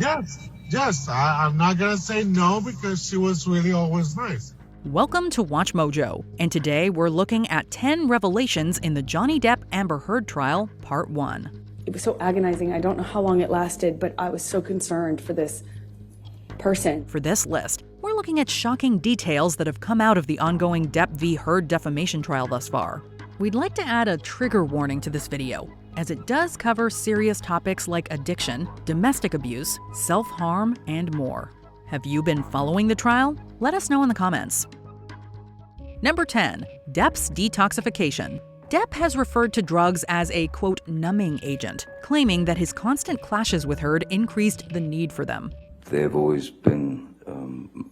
Yes. I'm not going to say no because she was really always nice. Welcome to Watch Mojo, and today we're looking at 10 revelations in the Johnny Depp Amber Heard trial, Part 1. It was so agonizing. I don't know how long it lasted, but I was so concerned for this person. For this list, we're looking at shocking details that have come out of the ongoing Depp v. Heard defamation trial thus far. We'd like to add a trigger warning to this video, as it does cover serious topics like addiction, domestic abuse, self-harm, and more. Have you been following the trial? Let us know in the comments. Number 10. Depp's detoxification. Depp has referred to drugs as a, quote, numbing agent, claiming that his constant clashes with Heard increased the need for them. They have always been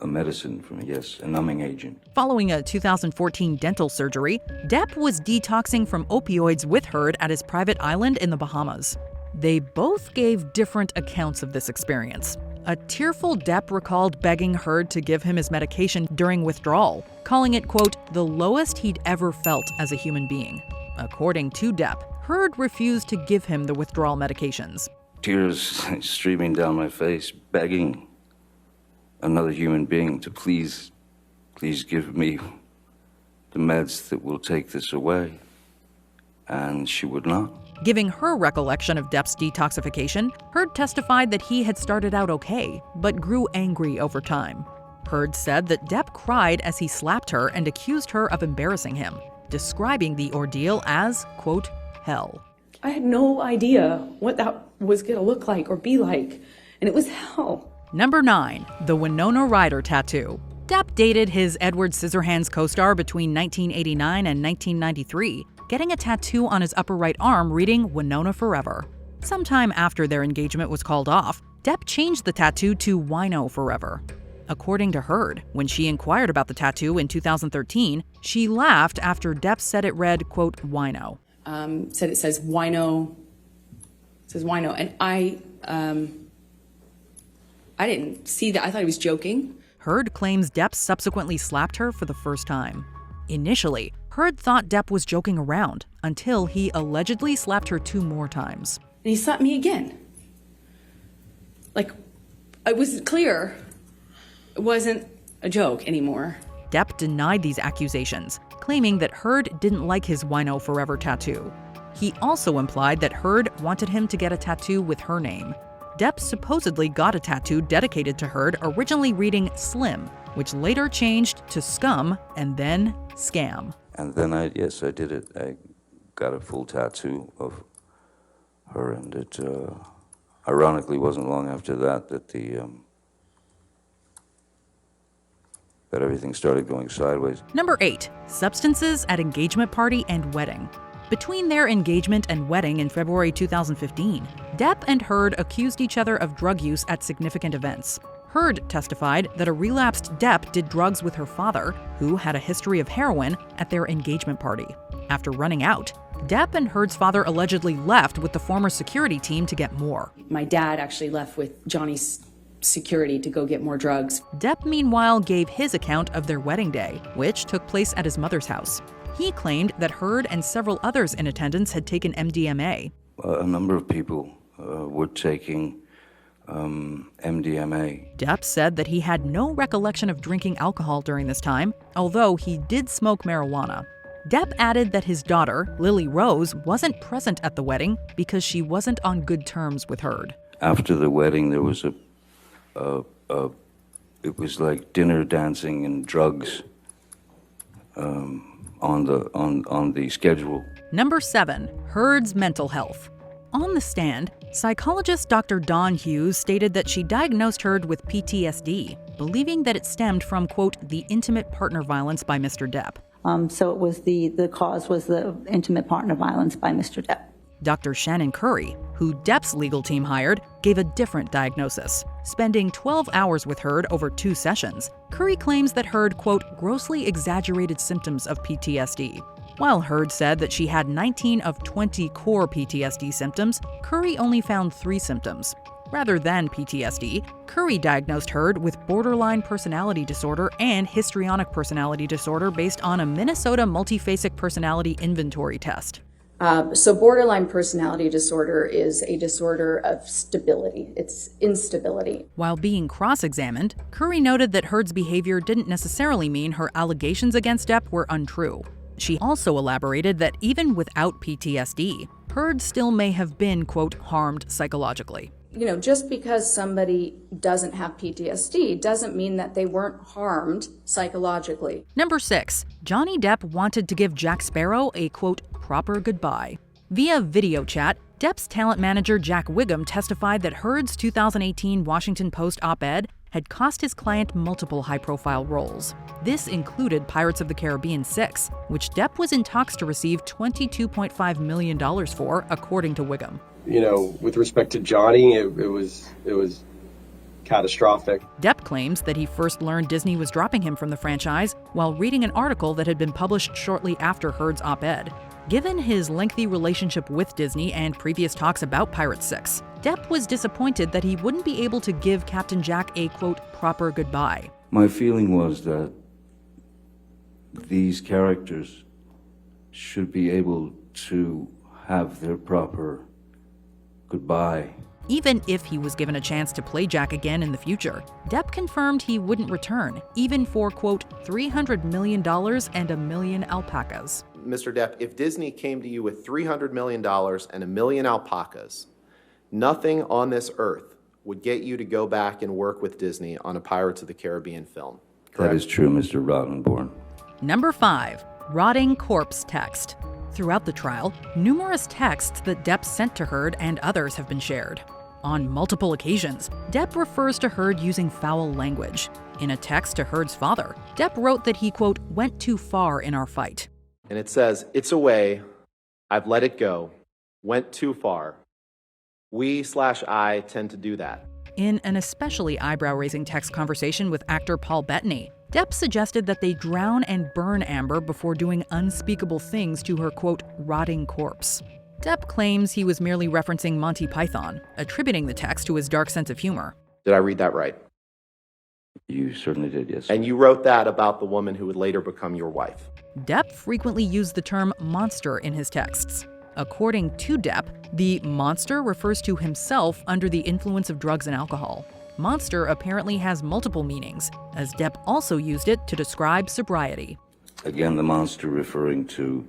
a medicine for me, yes, a numbing agent. Following a 2014 dental surgery, Depp was detoxing from opioids with Heard at his private island in the Bahamas. They both gave different accounts of this experience. A tearful Depp recalled begging Heard to give him his medication during withdrawal, calling it, quote, the lowest he'd ever felt as a human being. According to Depp, Heard refused to give him the withdrawal medications. Tears streaming down my face, begging another human being to please give me the meds that will take this away. And she would not. Giving her recollection of Depp's detoxification, Heard testified that he had started out okay, but grew angry over time. Heard said that Depp cried as he slapped her and accused her of embarrassing him, describing the ordeal as, quote, hell. I had no idea what that was going to look like or be like, and it was hell. Number 9. The Winona Ryder tattoo. Depp dated his Edward Scissorhands co-star between 1989 and 1993, getting a tattoo on his upper right arm reading Winona Forever. Sometime after their engagement was called off, Depp changed the tattoo to Wino Forever. According to Heard, when she inquired about the tattoo in 2013, she laughed after Depp said it read, quote, Wino. Said it says Wino. It says Wino, and I didn't see that. I thought he was joking. Heard claims Depp subsequently slapped her for the first time. Initially, Heard thought Depp was joking around until he allegedly slapped her 2 more times. And he slapped me again. Like, it was clear it wasn't a joke anymore. Depp denied these accusations, claiming that Heard didn't like his Wino Forever tattoo. He also implied that Heard wanted him to get a tattoo with her name. Depp supposedly got a tattoo dedicated to Heard, originally reading Slim, which later changed to Scum and then Scam. And then I did it. I got a full tattoo of her, and it ironically wasn't long after that that everything started going sideways. Number 8. Substances at engagement party and wedding. Between their engagement and wedding in February 2015, Depp and Heard accused each other of drug use at significant events. Heard testified that a relapsed Depp did drugs with her father, who had a history of heroin, at their engagement party. After running out, Depp and Heard's father allegedly left with the former security team to get more. My dad actually left with Johnny's security to go get more drugs. Depp, meanwhile, gave his account of their wedding day, which took place at his mother's house. He claimed that Heard and several others in attendance had taken MDMA. A number of people were taking MDMA. Depp said that he had no recollection of drinking alcohol during this time, although he did smoke marijuana. Depp added that his daughter, Lily Rose, wasn't present at the wedding because she wasn't on good terms with Heard. After the wedding, there was it was like dinner, dancing, and drugs on the schedule. Number 7. Heard's mental health. On the stand, psychologist Dr. Dawn Hughes stated that she diagnosed Heard with PTSD, believing that it stemmed from, quote, the intimate partner violence by Mr. Depp. So it was the cause was the intimate partner violence by Mr. Depp. Dr. Shannon Curry, who Depp's legal team hired, gave a different diagnosis. Spending 12 hours with Heard over 2 sessions, Curry claims that Heard, quote, grossly exaggerated symptoms of PTSD. While Heard said that she had 19 of 20 core PTSD symptoms, Curry only found 3 symptoms. Rather than PTSD, Curry diagnosed Heard with borderline personality disorder and histrionic personality disorder based on a Minnesota multiphasic personality inventory test. So borderline personality disorder is a disorder of stability. It's instability. While being cross-examined, Curry noted that Heard's behavior didn't necessarily mean her allegations against Depp were untrue. She also elaborated that even without PTSD, Heard still may have been, quote, harmed psychologically. You know, just because somebody doesn't have PTSD doesn't mean that they weren't harmed psychologically. Number 6. Johnny Depp wanted to give Jack Sparrow a, quote, proper goodbye. Via video chat, Depp's talent manager Jack Wiggum testified that Heard's 2018 Washington Post op-ed had cost his client multiple high-profile roles. This included Pirates of the Caribbean 6, which Depp was in talks to receive $22.5 million for, according to Wiggum. You know, with respect to Johnny, it was catastrophic. Depp claims that he first learned Disney was dropping him from the franchise while reading an article that had been published shortly after Heard's op-ed. Given his lengthy relationship with Disney and previous talks about Pirates 6, Depp was disappointed that he wouldn't be able to give Captain Jack a, quote, proper goodbye. My feeling was that these characters should be able to have their proper goodbye. Even if he was given a chance to play Jack again in the future, Depp confirmed he wouldn't return, even for, quote, $300 million and a million alpacas. Mr. Depp, if Disney came to you with $300 million and a million alpacas, nothing on this earth would get you to go back and work with Disney on a Pirates of the Caribbean film. Correct? That is true, Mr. Rottenborn. Number 5. Rotting corpse text. Throughout the trial, numerous texts that Depp sent to Heard and others have been shared. On multiple occasions, Depp refers to Heard using foul language. In a text to Heard's father, Depp wrote that he, quote, went too far in our fight. And it says, it's away, I've let it go, went too far. We/I tend to do that. In an especially eyebrow-raising text conversation with actor Paul Bettany, Depp suggested that they drown and burn Amber before doing unspeakable things to her, quote, rotting corpse. Depp claims he was merely referencing Monty Python, attributing the text to his dark sense of humor. Did I read that right? You certainly did, yes. And you wrote that about the woman who would later become your wife. Depp frequently used the term monster in his texts. According to Depp, the monster refers to himself under the influence of drugs and alcohol. Monster apparently has multiple meanings, as Depp also used it to describe sobriety. Again, the monster referring to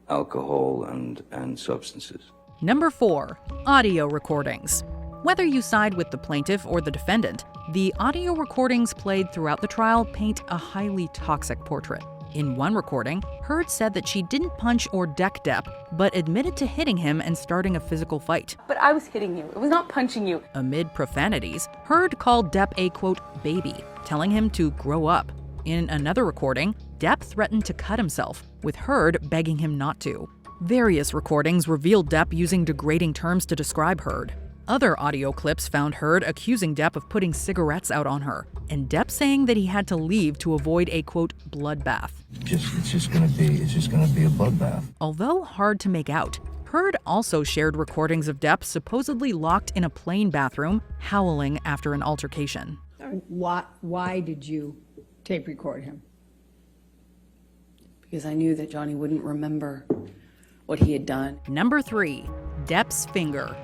alcohol and substances. Number 4. Audio recordings. Whether you side with the plaintiff or the defendant, the audio recordings played throughout the trial paint a highly toxic portrait. In one recording, Heard said that she didn't punch or deck Depp, but admitted to hitting him and starting a physical fight. But I was hitting you. It was not punching you. Amid profanities, Heard called Depp a, quote, baby, telling him to grow up. In another recording, Depp threatened to cut himself, with Heard begging him not to. Various recordings revealed Depp using degrading terms to describe Heard. Other audio clips found Heard accusing Depp of putting cigarettes out on her, and Depp saying that he had to leave to avoid a, quote, bloodbath. It's just gonna be a bloodbath. Although hard to make out, Heard also shared recordings of Depp supposedly locked in a plane bathroom, howling after an altercation. Why did you tape record him? Because I knew that Johnny wouldn't remember what he had done. Number 3. Depp's finger.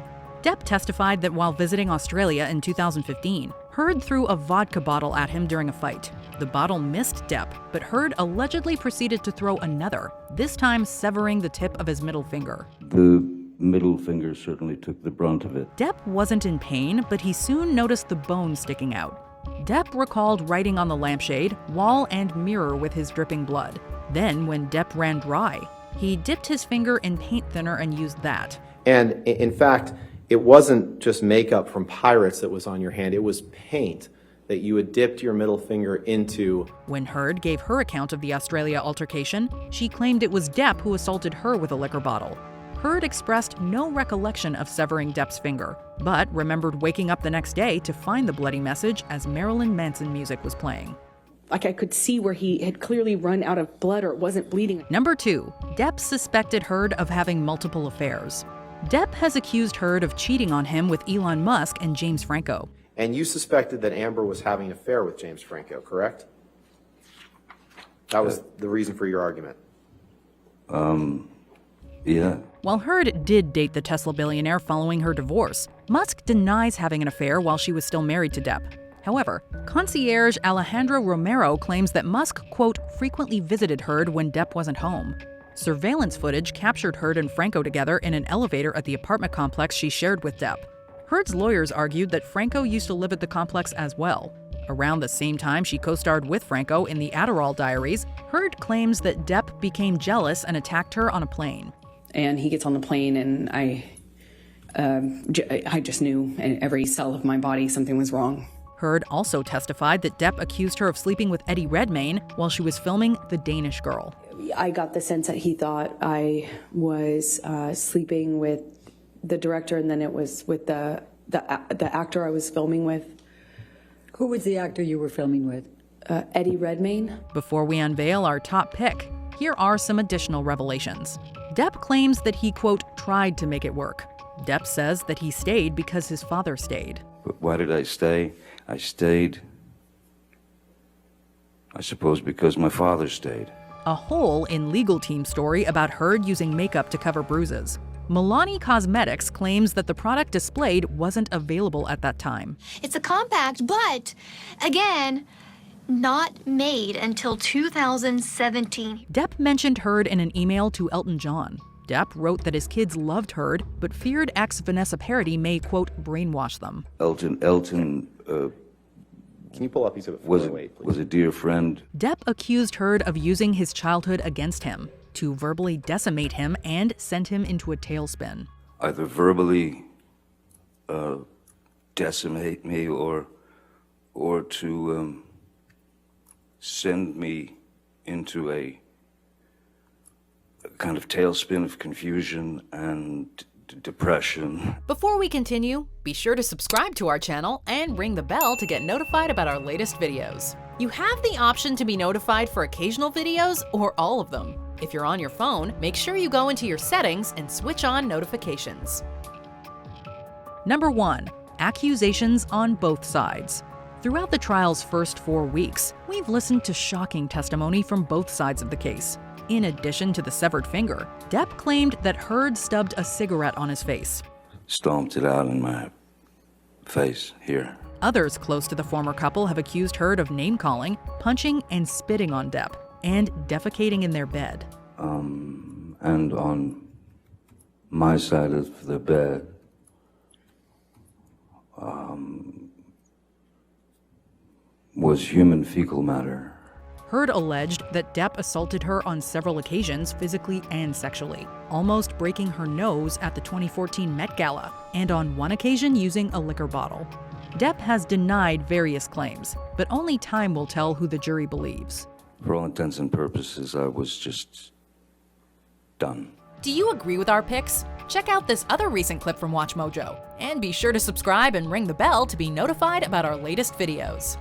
Depp testified that while visiting Australia in 2015, Heard threw a vodka bottle at him during a fight. The bottle missed Depp, but Heard allegedly proceeded to throw another, this time severing the tip of his middle finger. The middle finger certainly took the brunt of it. Depp wasn't in pain, but he soon noticed the bone sticking out. Depp recalled writing on the lampshade, wall, and mirror with his dripping blood. Then, when Depp ran dry, he dipped his finger in paint thinner and used that. And in fact, it wasn't just makeup from Pirates that was on your hand, it was paint that you had dipped your middle finger into. When Heard gave her account of the Australia altercation, she claimed it was Depp who assaulted her with a liquor bottle. Heard expressed no recollection of severing Depp's finger, but remembered waking up the next day to find the bloody message as Marilyn Manson music was playing. Like I could see where he had clearly run out of blood or it wasn't bleeding. Number 2. Depp suspected Heard of having multiple affairs. Depp has accused Heard of cheating on him with Elon Musk and James Franco. And you suspected that Amber was having an affair with James Franco, correct? That was the reason for your argument. Yeah. While Heard did date the Tesla billionaire following her divorce, Musk denies having an affair while she was still married to Depp. However, concierge Alejandro Romero claims that Musk, quote, frequently visited Heard when Depp wasn't home. Surveillance footage captured Heard and Franco together in an elevator at the apartment complex she shared with Depp. Heard's lawyers argued that Franco used to live at the complex as well. Around the same time she co-starred with Franco in the Adderall Diaries, Heard claims that Depp became jealous and attacked her on a plane. And he gets on the plane, and I just knew in every cell of my body something was wrong. Heard also testified that Depp accused her of sleeping with Eddie Redmayne while she was filming The Danish Girl. I got the sense that he thought I was sleeping with the director, and then it was with the actor I was filming with. Who was the actor you were filming with? Eddie Redmayne. Before we unveil our top pick, here are some additional revelations. Depp claims that he, quote, tried to make it work. Depp says that he stayed because his father stayed. But why did I stay? I stayed, I suppose, because my father stayed. A hole in legal team story about Heard using makeup to cover bruises. Milani Cosmetics claims that the product displayed wasn't available at that time. It's a compact, but again, not made until 2017. Depp mentioned Heard in an email to Elton John. Depp wrote that his kids loved Heard, but feared ex Vanessa Paradis may, quote, brainwash them. Elton, Can you pull up? He's was a dear friend. Depp accused Heard of using his childhood against him, to verbally decimate him and send him into a tailspin. Either verbally decimate me or to send me into a kind of tailspin of confusion and depression. Before we continue, be sure to subscribe to our channel and ring the bell to get notified about our latest videos. You have the option to be notified for occasional videos or all of them. If you're on your phone, make sure you go into your settings and switch on notifications. Number 1. Accusations on both sides. Throughout the trial's first 4 weeks, we've listened to shocking testimony from both sides of the case. In addition to the severed finger, Depp claimed that Heard stubbed a cigarette on his face. Stomped it out in my face here. Others close to the former couple have accused Heard of name-calling, punching, and spitting on Depp, and defecating in their bed. And on my side of the bed, was human fecal matter. Heard alleged that Depp assaulted her on several occasions physically and sexually, almost breaking her nose at the 2014 Met Gala, and on one occasion using a liquor bottle. Depp has denied various claims, but only time will tell who the jury believes. For all intents and purposes, I was just done. Do you agree with our picks? Check out this other recent clip from WatchMojo, and be sure to subscribe and ring the bell to be notified about our latest videos.